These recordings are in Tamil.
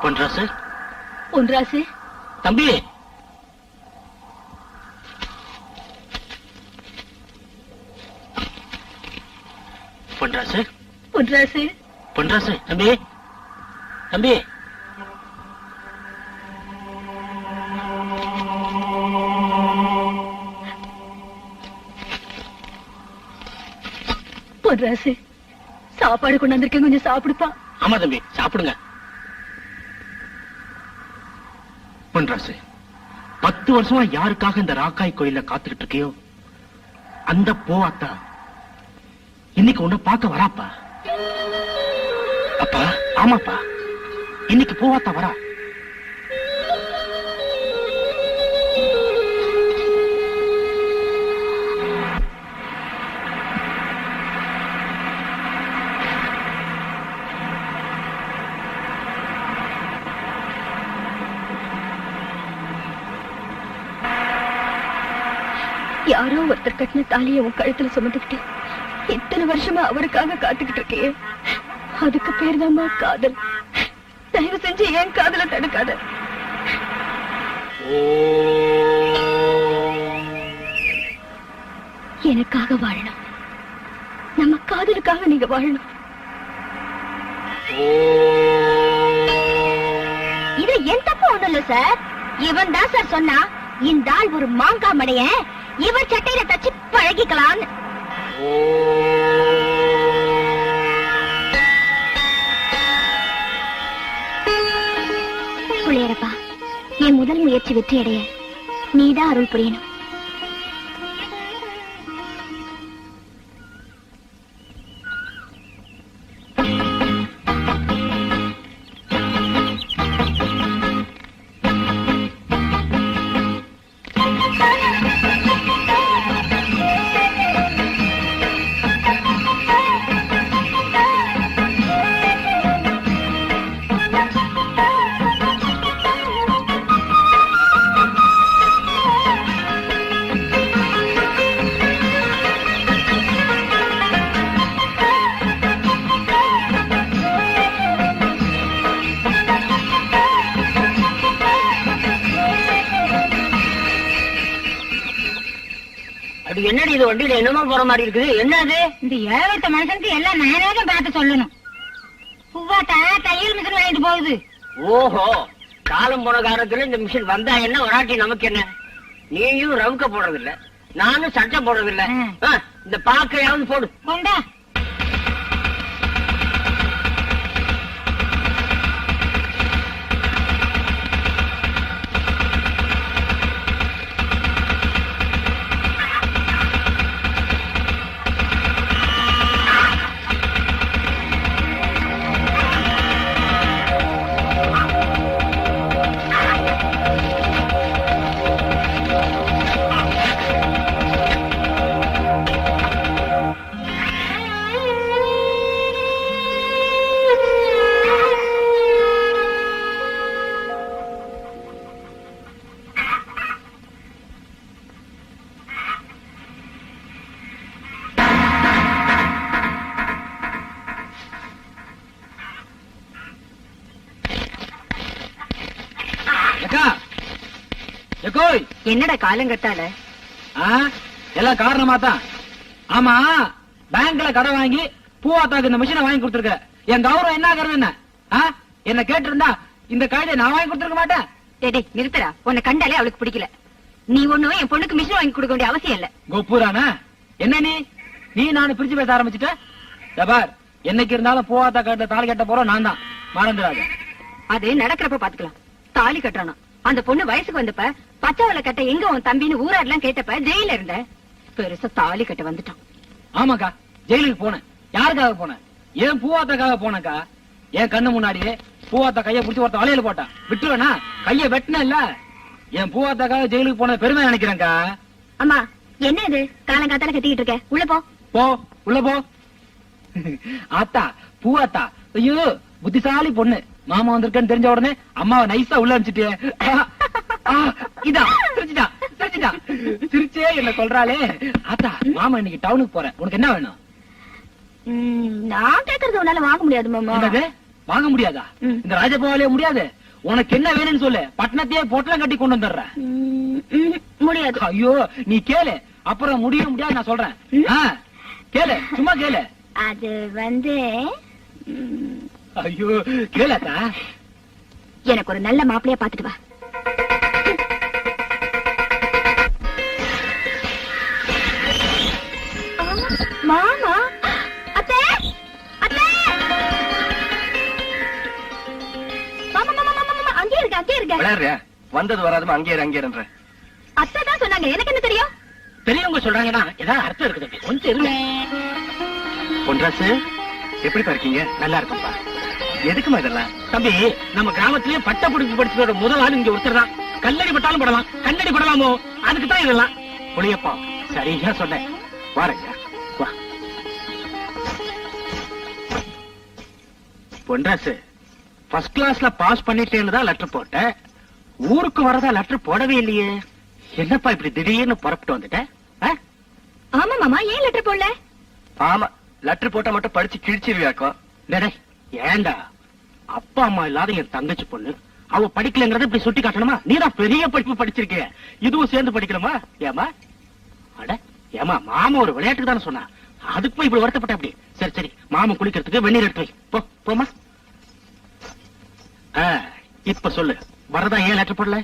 பொன்ராசு பொன்ராசு தம்பி, பொன்ராசு பொன்ராசு பொன்ராசு தம்பி தம்பி. பொன்ராசு சாப்பாடு கொண்டு வந்திருக்கேன், கொஞ்சம் சாப்பிடுப்பா. ஆமா தம்பி, சாப்பிடுங்க. பொன்ராசு, 10 வருஷமா யாருக்காக இந்த ராக்காய் கோயில காத்துக்கிட்டு இருக்கியோ அந்த போவாத்தா இன்னைக்கு உன்னை பார்க்க வராப்பா. அப்பா, ஆமாப்பா, இன்னைக்கு போவாத்தா வரா. யாரோ ஒருத்தர் கட்டின தாலியை உன் கழுத்துல சுமந்துக்கிட்டு இத்தனை வருஷமா அவருக்காக காத்துக்கிட்டு இருக்கே, அதுக்கு பேர் தான்மா காதல். தயவு செஞ்சு ஏன் காதல தடுக்காத. எனக்காக வாழணும், நம்ம காதலுக்காக நீங்க வாழணும். இது என் தப்பு ஒண்ணும் இல்ல சார். இவன் தான் சார் சொன்னா இந்த ஆள் ஒரு மாங்காய் மடைய இவர் சட்டையில தச்சு பழகிக்கலாம். புள்ளையரப்பா, என் முதல் முயற்சி வெற்றி அடைய நீதான் அருள் புரியணும். என்னடி இது வண்டியில என்னமோ போற மாதிரி இருக்குது? என்னது? இந்த ஏழத்த மனுஷனுக்கு எல்லாம் நானே தான் பார்த்து சொல்லணும். பூவாத்தா தையல் மிஷின் வாங்கிட்டு போகுது. ஓஹோ, காலம் போன காலத்துல இந்த மிஷின் வந்தா என்ன, வராட்டி நமக்கு என்ன? நீயும் ரவுக்க போடுறதில்ல, நானும் சட்டை போடுறதில்ல. இந்த பாக்கையாவது போடு. கொண்டா. என்னடா காலங்கத்தால? எல்லாம் காரணமா தான். ஆமா, பேங்க்ல கடை வாங்கி பூவாத்தாக்கு இந்த மிஷினை வாங்கி கொடுத்துருக்க. என் கௌரவம் என்ன ஆகிறது? என்ன என்ன கேட்டு இருந்தா இந்த காய்கறி நான் வாங்கி கொடுத்துருக்க மாட்டேன். டேய் நிறுத்தடா, உன்னை கண்டாலே அவளுக்கு பிடிக்கல. நீ ஒண்ணும் என் பொண்ணுக்கு மிஷின் வாங்கி கொடுக்க வேண்டிய அவசியம் இல்ல. கோபுரானா என்ன நீ நானு பிரிச்சு பேச ஆரம்பிச்சுட்ட. பார், என்னைக்கு இருந்தாலும் பூவாத்தா காட்டுல தாலி கட்ட போறோம் நான் தான், மறந்துடாது. அது நடக்கிறப்ப பாத்துக்கலாம். தாலி கட்டுறானா அந்த பொண்ணு வயசுக்கு வந்தப்ப பச்சைவளை கட்ட எங்க உன் தம்பின்னு ஊரார்லாம் கேட்டப்ப ஜெயில இருந்த பெருசா தாலி கட்ட வந்துட்டான். ஆமாக்கா, ஜெயிலுக்கு போனேன். யாருக்காக போனேன்? ஏன் பூவாத்தாக்காக போனக்கா. என் கண்ணு முன்னாடியே பூவாத்தா கைய புடிச்சு ஒருத்த வளையல போட்டான். விட்டுருவேனா? கைய வெட்டின இல்ல. என் பூவாத்தாக்காக ஜெயிலுக்கு போன பெருமை நினைக்கிறேன்க்கா. அம்மா, என்ன இது காலங்காத்தால கத்திக்கிட்டு இருக்க? உள்ள போ. போ, உள்ள போ. ஆத்தா, பூவாத்தா, ஐயோ புத்திசாலி பொண்ணு. மாமா வந்திருக்கேன்னு தெரிஞ்ச உடனே அம்மாவை நைஸா உள்ள அனுப்பிச்சிட்டு சிரிச்சே என்ன சொல்றாளே. ஆத்தா, மாமா இன்னைக்கு டவுனுக்கு போறேன், உனக்கு என்ன வேணும்? நான் கேக்குறது உன்னால வாங்க முடியாது மாமா. வாங்க முடியாதா? ம். இந்த ராஜபாவாலே முடியாது. உனக்கு என்ன வேணும்னு சொல்லு, பட்டணத்தையே பொட்டலம் கட்டி கொண்டு வந்துடுறேன். முடியாது. ஐயோ நீ கேளு, அப்புறம் முடியாது நான் சொல்றேன். ஆ, கேளு, சும்மா கேளு. அது வந்து ஐயோ கேளக்கா. எனக்கு ஒரு நல்ல மாப்பிளையா பாத்துட்டு வா. மாமா, அத்தை, அத்தை. மாமா, மாமா, மாமா, மாமா, அங்கே இருக்க, அங்கே இருக்க. விளையாடுறியா? வந்தது வராதுமா அங்கே இருன்ற. அத்தை தான் சொன்னாங்க, எனக்கு என்ன தெரியும்? பெரியவங்க சொல்றாங்கன்னா ஏதாவது அர்த்தம் இருக்குது. கொஞ்சம் இருங்க. பொன்ராசு, எப்படி இருக்கீங்க? நல்லா இருக்கும்பா. எதுக்குமா இதெல்லாம்? தம்பி, நம்ம கிராமத்திலேயே பட்ட படிப்பு படிச்சதோட முதல் ஆள் இங்க ஒருத்தர் தான். கல்லடி பட்டாலும் படலாம், கண்ணடி படலாமோ, அதுக்கு தான் இதெல்லாம். புளியப்பா, சரியா சொன்னேன். வாரங்க, வா. பொன்ராசு, ஃபர்ஸ்ட் கிளாஸ்ல பாஸ் பண்ணிட்டேன்னு தான் லெட்டர் போட்டேன். ஊருக்கு வரதா லெட்டர் போடவே இல்லையே. என்னப்பா இப்படி திடீர்னு புறப்பட்டு வந்துட்டேன்? ஆமா மாமா, ஏன் லெட்டர் போடல? ஆமா, லெட்டர் போட்டா மட்டும் படிச்சு கிழிச்சிருவியாக்கும். டேய், ஏண்டா, அப்பா அம்மா இல்லாத என் தங்கச்சி பொண்ணு, அவ படிக்கலங்கறத இப்படி சுட்டி காட்டணுமா? நீதான் பெரிய படிப்பு படிச்சிருக்க, இதுவும் சேர்ந்து படிக்கணுமா? ஏமா அட ஏமா, மாமா ஒரு விளையாட்டுக்கு தானே சொன்னா, அதுக்கு போய் இப்படி வருத்தப்பட்ட அப்படி. சரி சரி, மாமா குளிக்கிறதுக்கு வெந்நீர் எடுத்து வை. போ போமா. இப்ப சொல்லு, வரதா ஏன் லெட்டர் போடல?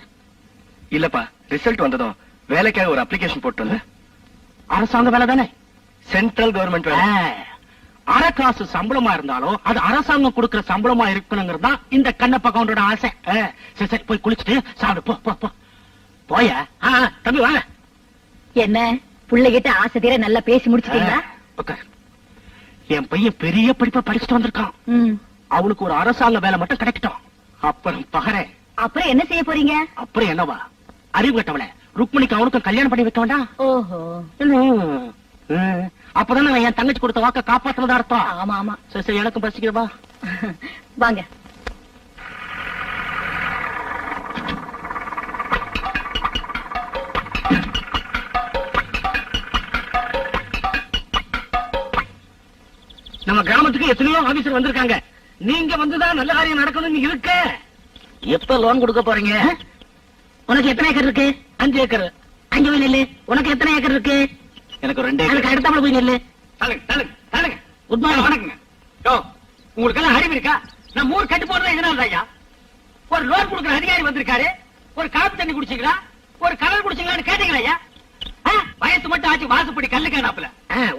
இல்லப்பா, ரிசல்ட் வந்ததும் வேலைக்காக ஒரு அப்ளிகேஷன் போட்டு வந்தேன். அரசாங்க வேலை தானே? சென்ட்ரல் கவர்மெண்ட் வேலை. அரை காசு சம்பளமா இருந்தாலும் அது அரசாங்கம் கொடுக்கிற சம்பளமா இருக்கணுங்கிறது தான் இந்த கண்ணப்ப கவுண்டரோட ஆசை. சரி சரி, போய் குளிச்சுட்டு சாப்பிடு. போ போ போ போய. தம்பி வாங்க. என்ன புள்ளைகிட்ட ஆசை தீர நல்லா பேசி முடிச்சிட்டீங்களா? உட்கார். என் பையன் பெரிய படிப்பை படிச்சுட்டு வந்திருக்கான். அவனுக்கு ஒரு அரசாங்க வேலை மட்டும் கிடைக்கட்டும், அப்புறம் பகரே. அப்புறம் என்ன செய்ய போறீங்க? அப்புறம் என்னவா, அறிவு கட்டவள ருக்மணிக்கு அவனுக்கும் கல்யாணம் பண்ணி வைக்க வேண்டாம்? ஓஹோ, அப்பதானே நான் என் தங்கச்சி கொடுத்த வாக்க காப்பாத்துறதா அர்த்தம். ஆமா ஆமா. சரி சரி, எனக்கும் பசிக்கிறவா. வாங்க. நம்ம கிராமத்துக்கு எத்தனையோ ஆபீசர் வந்திருக்காங்க. நீங்க வந்துதான் நல்ல காரியம் நடக்கணும்னு இருக்க. எப்ப லோன் கொடுக்க போறீங்க? உனக்கு எத்தனை ஏக்கர் இருக்கு? 5 ஏக்கர். அங்க போய் நெல்லு. உனக்கு எத்தனை ஏக்கர் இருக்கு? எனக்கு 2 அதுக்கு ஏக்கர். அடுத்தாப்புல போய் நெல்லு. Good morning. வணக்கங்க. உங்களுக்கு எல்லாம் அறிவு இருக்கா? நான் 3 கட்டு போடுறேன் இதனால ஐயா. ஒரு லோன் கொடுக்குற அதிகாரி வந்திருக்காரு. ஒரு காப்பி தண்ணி குடிச்சீங்களா, ஒரு கலர் குடிச்சீங்களான்னு கேட்டீங்களா ஐயா? வயசு மட்டும் ஆச்சு, வாசுப்படி கல்லு காணாப்புல.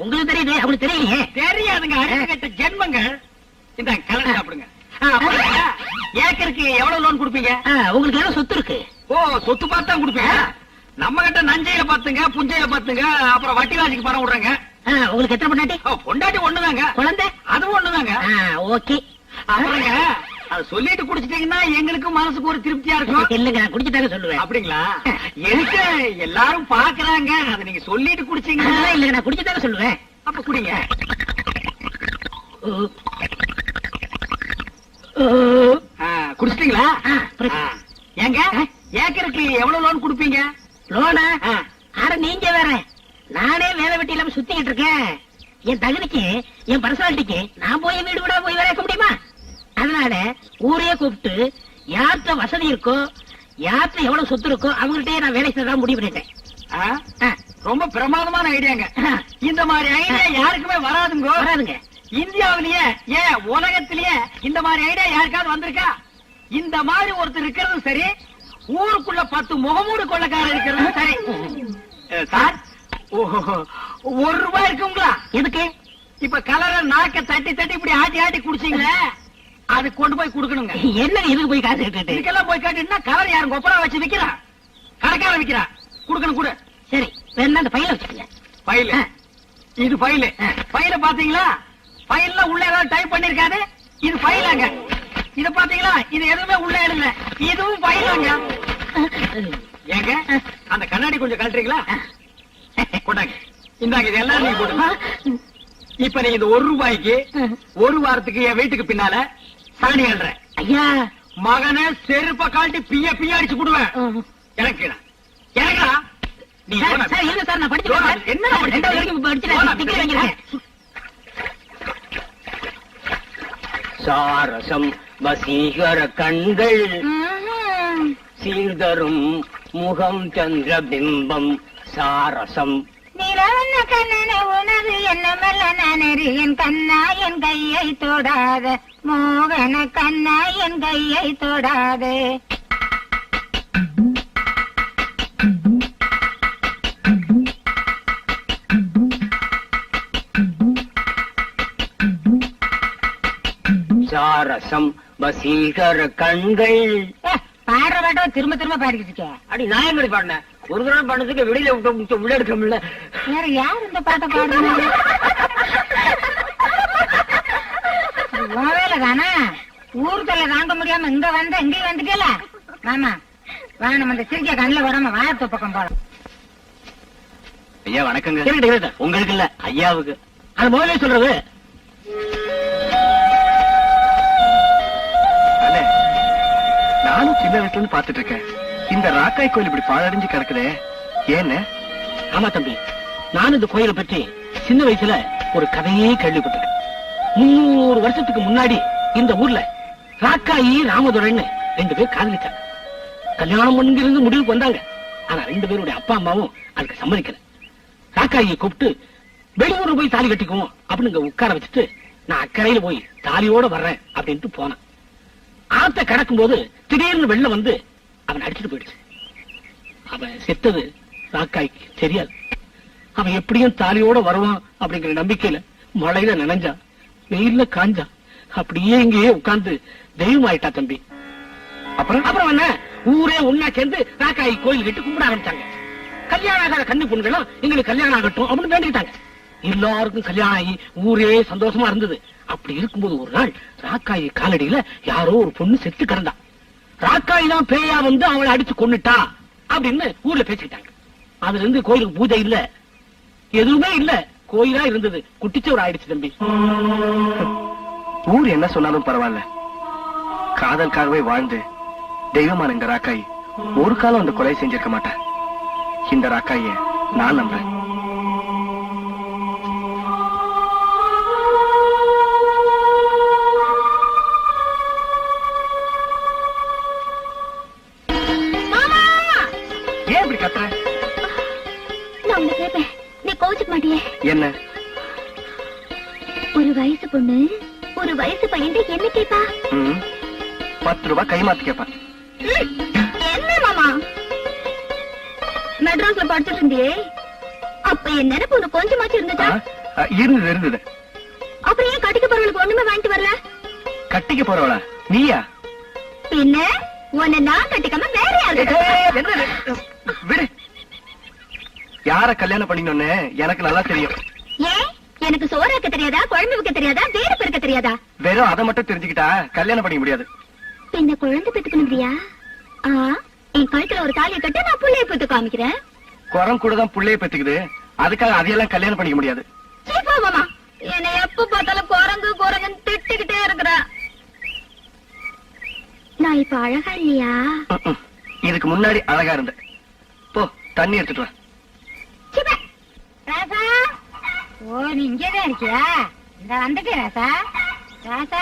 உங்களுக்கு தெரியுது, அவங்களுக்கு தெரியலையே. தெரியாதுங்க, அறிவு கட்ட ஜென்மங்கள். இந்த கலர் சாப்பிடுங்க. ஏக்கருக்கு எவ்வளவு லோன் கொடுப்பீங்க? உங்களுக்கு எவ்வளவு சொத்து இருக்கு? ஓ, சொத்து பார்த்தா கொடுப்பீங்க. நம்ம கிட்ட நஞ்சையில பாத்துங்க, புஞ்சையில பாத்துங்க, அப்புறம் வட்டி ராசிக்கு பணம் விடுறாங்க. உங்களுக்கு எத்தனை பொண்டாட்டி? பொண்டாட்டி ஒண்ணுதாங்க. குழந்தை? அதுவும் ஒண்ணுதாங்க. ஓகே. அப்புறங்க அது சொல்லிட்டு குடிச்சிட்டீங்கன்னா எங்களுக்கு மனசுக்கு ஒரு திருப்தியா இருக்கும். இல்லங்க, நான் குடிச்சுட்டாங்க சொல்லுவேன். அப்படிங்களா? எனக்கு எல்லாரும் பாக்குறாங்க, அதை நீங்க சொல்லிட்டு குடிச்சீங்கன்னா. இல்லங்க, நான் குடிச்சுட்டாங்க சொல்லுவேன். அப்ப குடிங்க. குடிச்சிட்டீங்களா? ஏங்க, ஏக்கருக்கு எவ்வளவு லோன் கொடுப்பீங்க? லோனா? அட நீங்க வேற, நானே வேலை வெட்டி இல்லாம சுத்திக்கிட்டு இருக்கேன். என் தகுதிக்கு, என் பர்சனாலிட்டிக்கு நான் போய் வீடு விட போய் வேலை வைக்க முடியுமா? அதனால ஊரையே கூப்பிட்டு யார்கிட்ட வசதி இருக்கோ, யார்கிட்ட எவ்வளவு சொத்து இருக்கோ அவங்கள்ட்டே நான் வேலை செய்யறதா முடிவு பண்ணிட்டேன். ரொம்ப பிரமாதமான ஐடியாங்க. இந்த மாதிரி ஐடியா யாருக்குமே வராதுங்க. வராதுங்க. இந்தியாவிலேயே, ஏன் உலகத்திலேயே இந்த மாதிரி ஐடியா யாருக்காவது வந்திருக்கா? இந்த மாதிரி ஒருத்தர் இருக்கிறதும் சரி, ஊருக்குள்ள 10 முகமூடு கொள்ளக்காரர் இருக்கிறதும் சரி. சார், ₹1 இருக்குங்களா? எதுக்கு? இப்ப கலரை நாக்க தட்டி தட்டி இப்படி ஆட்டி ஆட்டி குடிச்சீங்களே, அது கொண்டு போய் கொடுக்கணுங்க. என்ன எதுக்கு போய் காசு கேட்டு? இதுக்கெல்லாம் போய் காட்டினா கலர் யாரும் கொப்பரா வச்சு விக்கிறா? கடைக்கார விக்கிறா? கொடுக்கணும் கூட. சரி, வேணா அந்த பையில வச்சுக்கங்க. ஃபைல், இது ஃபைல். ஃபைல பாத்தீங்களா? ஃபைல்ல உள்ள ஏதாவது டைப் பண்ணிருக்காது. இது ஃபைலாங்க. இத பாத்தீங்களா? இது எதுவுமே உள்ள எழுதல. இதுவும் ஃபைலாங்க. ஏங்க, அந்த கண்ணாடி கொஞ்சம் கழட்டுறீங்களா? கொண்டாங்க, இந்தாங்க, இது எல்லாம் நீங்க போடுங்க. இப்ப நீங்க இந்த ₹1 ஒரு வாரத்துக்கு என் வீட்டுக்கு பின்னால சாணி எழுறேன். ஐயா, மகனை செருப்ப காட்டி பிய பிய அடிச்சு போடுவேன். எனக்கு எனக்கா? நீ சார் இல்ல சார், நான் படிச்சுட்டேன். என்ன ரெண்டாவது வரைக்கும் படிச்சுட்டேன். டிகிரி வாங்கிருக்கேன். சாரசம் வசீகர கண்கள் சீர்தரும் முகம் சந்திர பிம்பம் சாரசம். நிலவண்ண கண்ணனை உனது என்னமல்ல நானறி என் கண்ணா என் கையை தொடாத மோகன கண்ணா என் கையை தொடாதே. சாரசம் வசீகர கண்கள். பாடுற பாட்டோ திரும்ப திரும்ப பாடிக்கிட்டு இருக்க. அடி நாயங்கடி பாடின ஒரு தடவை பண்ணதுக்கு வெளியில விட்டு உள்ள எடுக்க முடியல. வேற யார் இந்த பாட்டை பாடுறாங்க? வேலை தானே ஊர் தொல்லை தாங்க முடியாம இங்க வந்த இங்கேயும் வந்துட்டல. மாமா வேணும் அந்த சிரிக்க கண்ணில் வராம வாயத்து பக்கம் போறோம். ஐயா வணக்கங்க. உங்களுக்கு இல்ல ஐயாவுக்கு. அது முதலே சொல்றது. அண்ணே, நானும் சின்ன வயசுல இருந்து பாத்துட்டு இருக்கேன். இந்த ராக்காய் கோயில் இப்படி பாழடைஞ்சு கிடக்குதே, ஏன்னு? ஆமா தம்பி, நான் இந்த கோயிலை பற்றி சின்ன வயசுல ஒரு கதையே கேள்விப்பட்டிருக்கேன். 300 வருஷத்துக்கு முன்னாடி இந்த ஊர்ல ராக்காயி ராமதுரைன்னு 2 பேர் காதலிச்சாங்க. கல்யாணம் பண்ணிருந்து முடிவுக்கு வந்தாங்க. ஆனா 2 பேருடைய அப்பா அம்மாவும் அதுக்கு சம்மதிக்கல. ராக்காயை கூப்பிட்டு வெளியூர் போய் தாலி கட்டிக்குவோம் அப்படின்னு இங்க உட்கார வச்சுட்டு நான் அக்கறையில போய் தாலியோட வர்றேன் அப்படின்ட்டு போனான். ஆத்த கடக்கும் போது திடீர்னு வெள்ளம் வந்து அவன் அடிச்சுட்டு போயிடுச்சு. அவன் செத்தது ராக்காய்க்கு தெரியாது. அவன் எப்படியும் தாலியோட வருவான் அப்படிங்கிற நம்பிக்கையில மழையில நனைஞ்சா, வெயில்ல காஞ்சா, அப்படியே இங்கேயே உட்கார்ந்து தெய்வம் ஆயிட்டா தம்பி. அப்புறம் என்ன, ஊரே ஒன்னா சேர்ந்து ராக்காய் கோயில் கிட்ட கும்பிட ஆரம்பிச்சாங்க. கல்யாணம் ஆகாத கன்னி பொண்ணுகளும் எங்களுக்கு கல்யாணம் ஆகட்டும் அப்படின்னு வேண்டிக்கிட்டாங்க. எல்லாருக்கும் கல்யாணம் ஆகி ஊரே சந்தோஷமா இருந்தது. அப்படி இருக்கும்போது ஒரு நாள் ராக்காயி காலடியில யாரோ ஒரு பொண்ணு செத்து கிடந்தா. ராக்காயி தான் பேயா வந்து அவளை அடிச்சு கொன்னுட்டா அப்படின்னு ஊர்ல பேசிக்கிட்டாங்க. அதுல இருந்து கோயிலுக்கு பூஜை இல்ல, எதுவுமே இல்ல, கோயிலா இருந்தது குட்டிச்சோர் ஆயிடுச்சு தம்பி. ஊர் என்ன சொன்னாலும் பரவாயில்ல, காதல்காகவே வாழ்ந்து தெய்வமான இந்த ராக்காயி ஒரு காலம் அந்த கொலை செஞ்சிருக்க மாட்டேன். இந்த ராக்காய நான் நம்புறேன். ஏன் இப்படி கத்துற? நான் உன்னை கேட்பேன், நீ கோச்சுக்க மாட்டியே? என்ன? ஒரு வயசு பொண்ணு ஒரு வயசு பையன் என்ன கேப்பா? 10 ரூபாய் கைமாத்து கேப்பா. என்ன மாமா, மெட்ராஸ்ல படிச்சுட்டு இருந்தியே, அப்ப என் நினைப்பு உனக்கு கொஞ்சமாச்சு இருந்துச்சா? இருந்தது. அப்புறம் ஏன் கட்டிக்க போறவளுக்கு ஒண்ணுமே வாங்கிட்டு வரல? கட்டிக்க போறவளா நீயா? பின்ன உன்னை நான் கட்டிக்காம வேற யாரு? விடு. யார கல்யாணம் பண்ணினோன்னு எனக்கு நல்லா தெரியும். ஏன் எனக்கு சோறாக்க தெரியாதா, குழம்பு வைக்க தெரியாதா, வீடு பெருக்க தெரியாதா? வெறும் அதை மட்டும் தெரிஞ்சுக்கிட்டா கல்யாணம் பண்ணிக்க முடியாது. பின்ன குழந்தை பெத்துக்கணுங்கிறியா? என் கழுத்துல ஒரு தாலியை கட்ட நான் புள்ளைய பெத்து காமிக்கிறேன். குரம் கூட தான் புள்ளைய பெத்துக்குது, அதுக்காக அதையெல்லாம் கல்யாணம் பண்ணிக்க முடியாது. மாமா, என்னை எப்ப பார்த்தாலும் குரங்கு குரங்குன்னு திட்டுக்கிட்டே இருக்கிற. நான் இப்ப அழகா இல்லையா? இதுக்கு முன்னாடி அழகா இருந்த. போ தண்ணி எடுத்துட்டு வா. ராசா, ஓ நீ இங்கேதான் இருக்கியா? இந்த வந்துட்டு ராசா. ராசா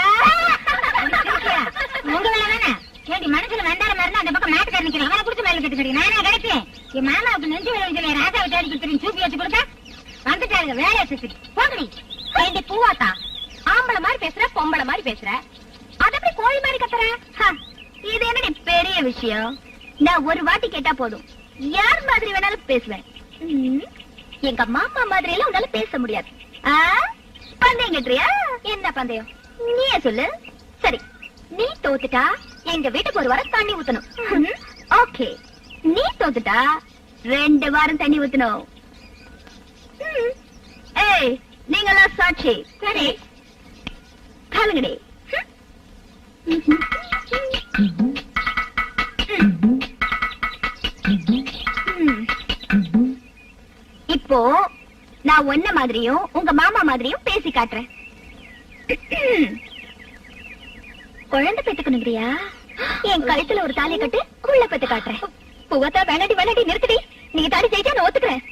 உங்க வேலை தானே? கேட்டி மனசுல வந்தார மாதிரி அந்த பக்கம் மாட்டுக்கார நிக்கிறேன், அவனை குடிச்சு மேல கட்டுக்கிறேன். நானே கிடைச்சேன் என் மாமாவுக்கு நெஞ்சு வேலை சொல்லி ராசாவை தேடி கொடுத்துருங்க, சூப்பி வச்சு கொடுத்தா வந்துட்டாருங்க வேலையை சுத்தி போகணி. ஏண்டி பூவாத்தா, ஆம்பளை மாதிரி பேசுற, பொம்பளை மாதிரி பேசுற, அது எப்படி கோழி மாதிரி கத்துற? இது என்னடி பெரிய விஷயம்? நான் ஒரு வாட்டி கேட்டா போதும், யார் மாதிரி வேணாலும் பேசுவேன். எங்க மாமா மாதிரி எல்லாம் உன்னால பேச முடியாது. பந்தயம் கட்டுறியா? என்ன பந்தயம் நீயே சொல்லு. சரி, நீ தோத்துட்டா எங்க வீட்டுக்கு ஒரு வாரம் தண்ணி ஊத்தணும். ஓகே, நீ தோத்துட்டா 2 வாரம் தண்ணி ஊத்தணும். ஏய், நீங்களாம் சாட்சி. சரி, காலுங்கடி. இப்போ நான் ஒன்ன மாதிரியும் உங்க மாமா மாதிரியும் பேசி காட்டுறேன். குழந்தை பெத்துக்கணுங்கிறியா? என் கழுத்துல ஒரு தாலியை கட்டு, உள்ள பெத்து காட்டுறேன். பூவத்தா வேணாடி வேணாடி நிறுத்தடி. நீங்க தாடி ஜெயிச்சா நான் ஒத்துக்கிறேன்.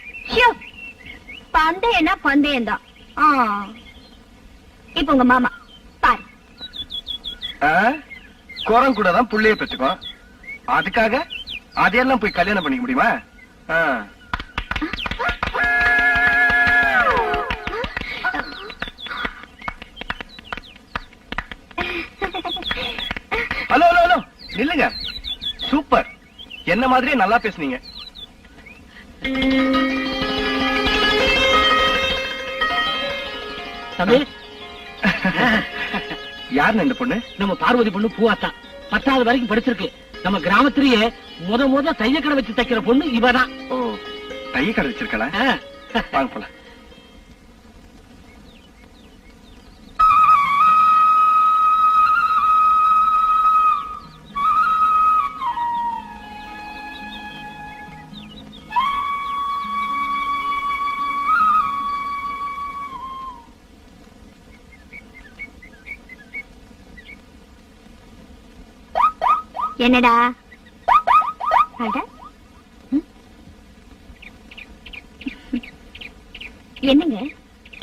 பந்தயம்னா பந்தயம் தான். இப்ப உங்க மாமா பாரு, குரம் கூட தான் புள்ளைய பெற்றுக்கும். அதுக்காக அதையெல்லாம் போய் கல்யாணம் பண்ணிக்க முடியுமா? ஹலோ ஹலோ ஹலோ, நில்லுங்க. சூப்பர், என்ன மாதிரியே நல்லா பேசுனீங்க. தம்பி, யாருன்னு இந்த பொண்ணு? நம்ம பார்வதி பொண்ணு பூவாத்தா. 10வது வரைக்கும் படிச்சிருக்கு. நம்ம கிராமத்திலேயே முத தையக்கடை வச்சு தைக்கிற பொண்ணு இவதான். ஓ, தைய கடை வச்சிருக்கல. வாங்க போலாம். என்னடா? அட, என்னங்க?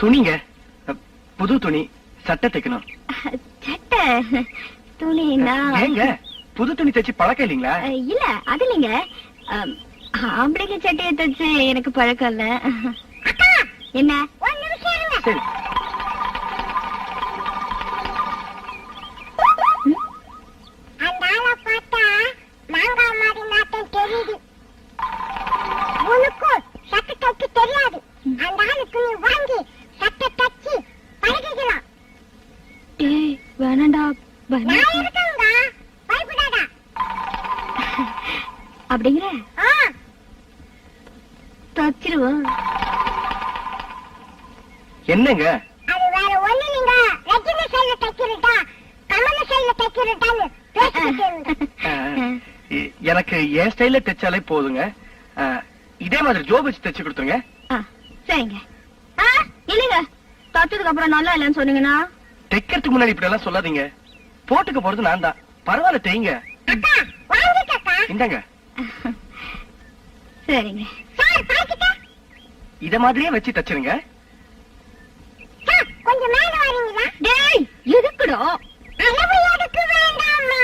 துணிங்க, புது துணி, சட்டை தைக்கணும். சட்டை துணினா? ஏங்க, புது துணி தைச்சு பழக்கம் இல்லீங்களா? இல்ல, அது இல்லைங்க. ஆம்பளைங்க சட்டையை தைச்சு எனக்கு பழக்கம் இல்ல. என்ன? சரி. வேணாண்டா, அப்படிங்கிற தச்சிருவோம். என்னங்க? எனக்கு என் ஸ்டைல தைச்சாலே போதுங்க. இதே மாதிரி ஜோப் வச்சு தைச்சு கொடுத்துருங்க. சரிங்க. இல்லைங்க, தச்சதுக்கு அப்புறம் நல்லா இல்லைன்னு சொன்னீங்கன்னா? தைக்கிறதுக்கு முன்னாடி இப்படி எல்லாம் சொல்லாதீங்க. போட்டுக்க போறது நான் தான். பரவாயில்ல, தைங்க. இந்தாங்க. சரிங்க. இத மாதிரியே வச்சு தச்சிருங்க. கொஞ்சம் மேல வரீங்களா? டேய், எதுக்குடா? அளவு எடுக்க வேண்டாமா?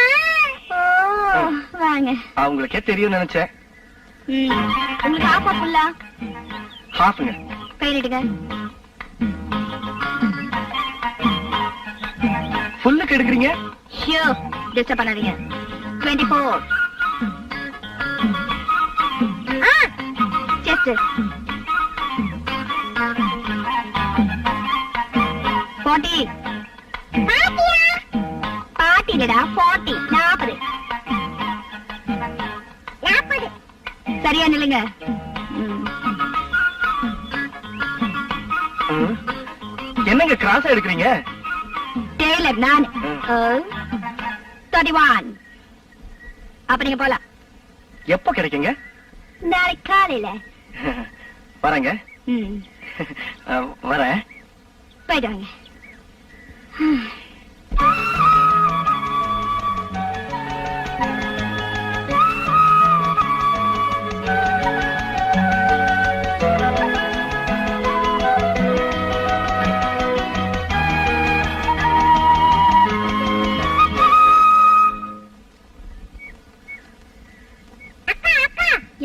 வாங்க. அவங்களுக்கே தெரியும் நினைச்சேன். உங்களுக்கு ஹாஃபா ஃபுல்லா? ஹாஃப்ங்க. கை நீட்டுங்க. ஃபுல்லுக்கு எடுக்கிறீங்க? ஷியோ, டிஸ்டர்ப் பண்ணாதீங்க. 24. செஸ்ட் 40. பாட்டி இல்லடா, 40. 40. சரியா நில்லுங்க. என்னங்க கிராஸா எடுக்கிறீங்க? டெய்லர் நான். 31. அப்ப நீங்க போலாம். எப்போ கிடைக்குங்க? நாளைக்கு காலையில. வரேங்க. வரேன். போயிட்டு வாங்க.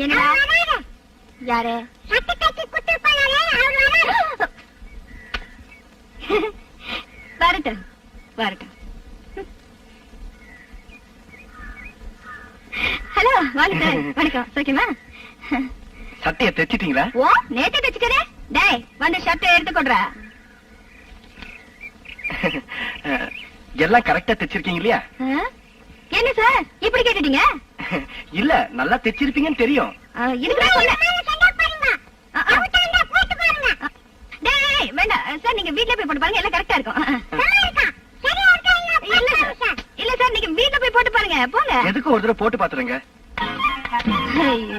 என்னடா? யாரு? வரட்டும் வரட்டும். ஹலோ, வாங்க சார். வணக்கம். சோக்கியமா? சட்டையை தைச்சிட்டீங்களா? ஓ, நேத்தே தைச்சுக்கிறேன். டேய், வந்து ஷர்ட்டை எடுத்து கொடுறா. எல்லாம் கரெக்டா தைச்சிருக்கீங்க இல்லையா? என்ன சார் இப்படி கேட்டுட்டீங்க? இல்ல, நல்லா தைச்சிருப்பீங்கன்னு தெரியும். வேண்டாம் சார், நீங்க வீட்டுல போய் போட்டு பாருங்க, எல்லாம் கரெக்டா இருக்கும். இல்ல சார், நீங்க வீட்டுல போய் போட்டு பாருங்க. போங்க. எதுக்கு ஒரு தடவை போட்டு பாத்துருங்க. ஐயோ,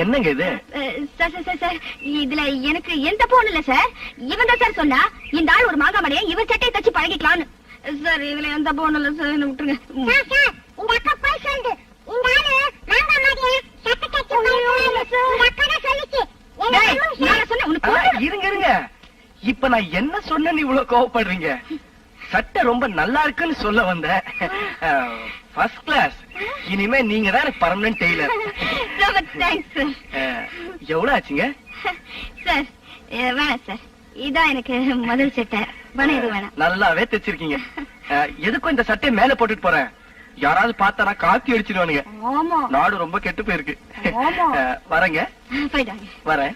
என்னங்க இது? சார், இதுல எனக்கு எந்த போன் இல்ல சார். இவன் தான் சார் சொன்னா, இந்த ஆள் ஒரு மாங்காமலையை இவன் சட்டையை தச்சு பழகிக்கலான்னு. சார், இதுல எந்த போன் இல்ல சார், விட்டுருங்க. இருங்க இருங்க, இப்ப நான் என்ன சொன்னேன்னு இவ்வளவு கோவப்படுறீங்க? சட்டை ரொம்ப நல்லா இருக்குன்னு சொல்ல வந்தேன். First class. இனிமே நீங்க தான் எனக்கு பர்மனன்ட் டெய்லர். ரொம்ப தேங்க்ஸ் சார். எவ்வளவு ஆச்சுங்க? சார் வேணாம் சார், இதான் எனக்கு முதல் சட்டை. பணம் எதுவும் வேணாம். நல்லாவே தைச்சிருக்கீங்க. எதுக்கும் இந்த சட்டையை மேல போட்டுட்டு போறேன். யாராவது பார்த்தாரா காப்பி அடிச்சிருவானுங்க. ஆமா நாடு ரொம்ப கெட்டு போயிருக்கு. ஆமா. வரேங்க. போயிட்டாங்க. வரேன்.